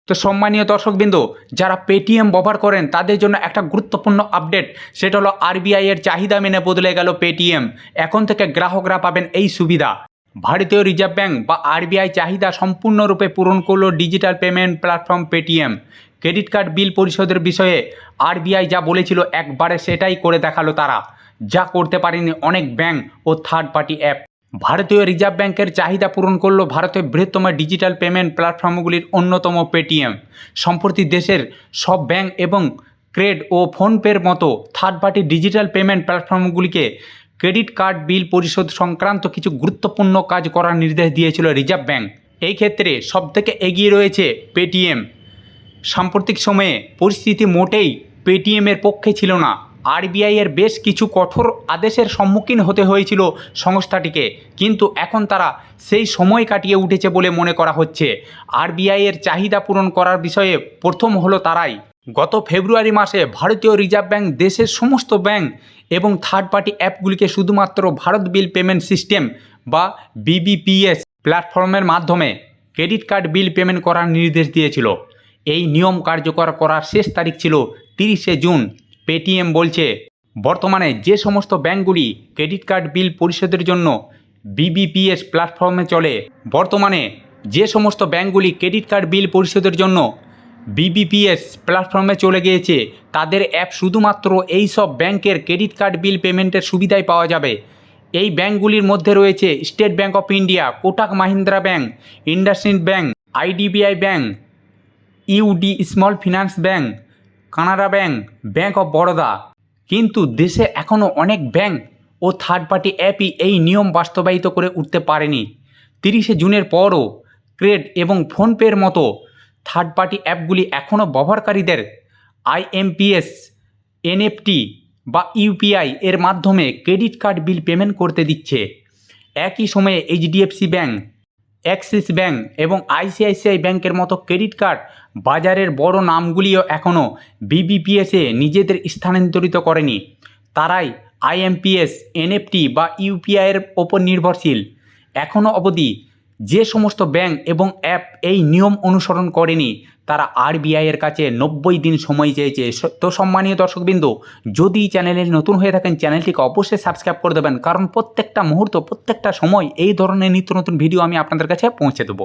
তো সম্মানীয় দর্শকবৃন্দ, যারা পেটিএম ব্যবহার করেন তাদের জন্য একটা গুরুত্বপূর্ণ আপডেট। সেটা হলো আরবিআই এর চাহিদা মেনে বদলে গেল পেটিএম। এখন থেকে গ্রাহকরা পাবেন এই সুবিধা। ভারতীয় রিজার্ভ ব্যাঙ্ক বা আরবিআই চাহিদা সম্পূর্ণরূপে পূরণ করল digital payment platform Paytm. Credit card বিল পরিশোধের বিষয়ে আরবিআই যা বলেছিল একবারে সেটাই করে দেখালো তারা, যা করতে পারেনি অনেক ব্যাঙ্ক ও থার্ড পার্টি অ্যাপ। ভারতীয় রিজার্ভ ব্যাংকের চাহিদা পূরণ করল ভারতের বৃহত্তম ডিজিটাল পেমেন্ট প্ল্যাটফর্মগুলির অন্যতম পেটিএম। সম্প্রতি দেশের সব ব্যাংক এবং ক্রেড ও ফোনপের মতো থার্ড পার্টি ডিজিটাল পেমেন্ট প্ল্যাটফর্মগুলিকে ক্রেডিট কার্ড বিল পরিশোধ সংক্রান্ত কিছু গুরুত্বপূর্ণ কাজ করার নির্দেশ দিয়েছিল রিজার্ভ ব্যাংক। এই ক্ষেত্রে সবথেকে এগিয়ে রয়েছে পেটিএম। সাম্প্রতিক সময়ে পরিস্থিতি মোটেই পেটিএমের পক্ষে ছিল না। আরবিআই এর বেশ কিছু কঠোর আদেশের সম্মুখীন হতে হয়েছিল সংস্থাটিকে, কিন্তু এখন তারা সেই সময় কাটিয়ে উঠেছে বলে মনে করা হচ্ছে। আরবিআই এর চাহিদা পূরণ করার বিষয়ে প্রথম হলো তারাই। গত ফেব্রুয়ারি মাসে ভারতীয় রিজার্ভ ব্যাংক দেশের সমস্ত ব্যাংক এবং থার্ড পার্টি অ্যাপগুলিকে শুধুমাত্র ভারত বিল পেমেন্ট সিস্টেম বা বিবিপিএস প্ল্যাটফর্মের মাধ্যমে ক্রেডিট কার্ড বিল পেমেন্ট করার নির্দেশ দিয়েছিল। এই নিয়ম কার্যকর করার শেষ তারিখ ছিল 30শে জুন। পেটিএম বলছে, বর্তমানে যে সমস্ত ব্যাঙ্কগুলি ক্রেডিট কার্ড বিল পরিশোধের জন্য বিবিপিএস প্ল্যাটফর্মে চলে বর্তমানে যে সমস্ত ব্যাঙ্কগুলি ক্রেডিট কার্ড বিল পরিশোধের জন্য বিবিপিএস প্ল্যাটফর্মে চলে গিয়েছে তাদের অ্যাপ শুধুমাত্র এই সব ব্যাংকের ক্রেডিট কার্ড বিল পেমেন্টের সুবিধাই পাওয়া যাবে। এই ব্যাঙ্কগুলির মধ্যে রয়েছে State Bank of India, Kotak Mahindra bank, IndusInd bank, IDBI bank, UD small finance bank, Canara bank, bank of Baroda. কিন্তু দেশে এখনও অনেক ব্যাঙ্ক ও থার্ড পার্টি অ্যাপই এই নিয়ম বাস্তবায়িত করে উঠতে পারেনি। 30শে জুনের পরও ক্রেড এবং ফোনপের মতো থার্ড পার্টি অ্যাপগুলি এখনও ব্যবহারকারীদের আইএমপিএস, এনএফটি বা ইউপিআই এর মাধ্যমে ক্রেডিট কার্ড বিল পেমেন্ট করতে দিচ্ছে। একই সময়ে এইচডিএফসি ব্যাঙ্ক, অ্যাক্সিস ব্যাঙ্ক এবং আইসিআইসিআই ব্যাঙ্কের মতো ক্রেডিট কার্ড বাজারের বড় নামগুলিও এখনও বিবিপিএসে নিজেদের স্থানান্তরিত করেনি। তারাই আইএমপিএস, এনএফটি বা ইউপিআইয়ের ওপর নির্ভরশীল। এখনও অবধি যে সমস্ত ব্যাঙ্ক এবং অ্যাপ এই নিয়ম অনুসরণ করেনি তারা আরবিআইয়ের কাছে 90 দিন সময় চেয়েছে। তো সম্মানীয় দর্শকবৃন্দ, যদি চ্যানেলে নতুন হয়ে থাকেন চ্যানেলটিকে অবশ্যই সাবস্ক্রাইব করে দেবেন, কারণ প্রত্যেকটা মুহূর্ত প্রত্যেকটা সময় এই ধরনের নিত্য নতুন ভিডিও আমি আপনাদের কাছে পৌঁছে দেবো।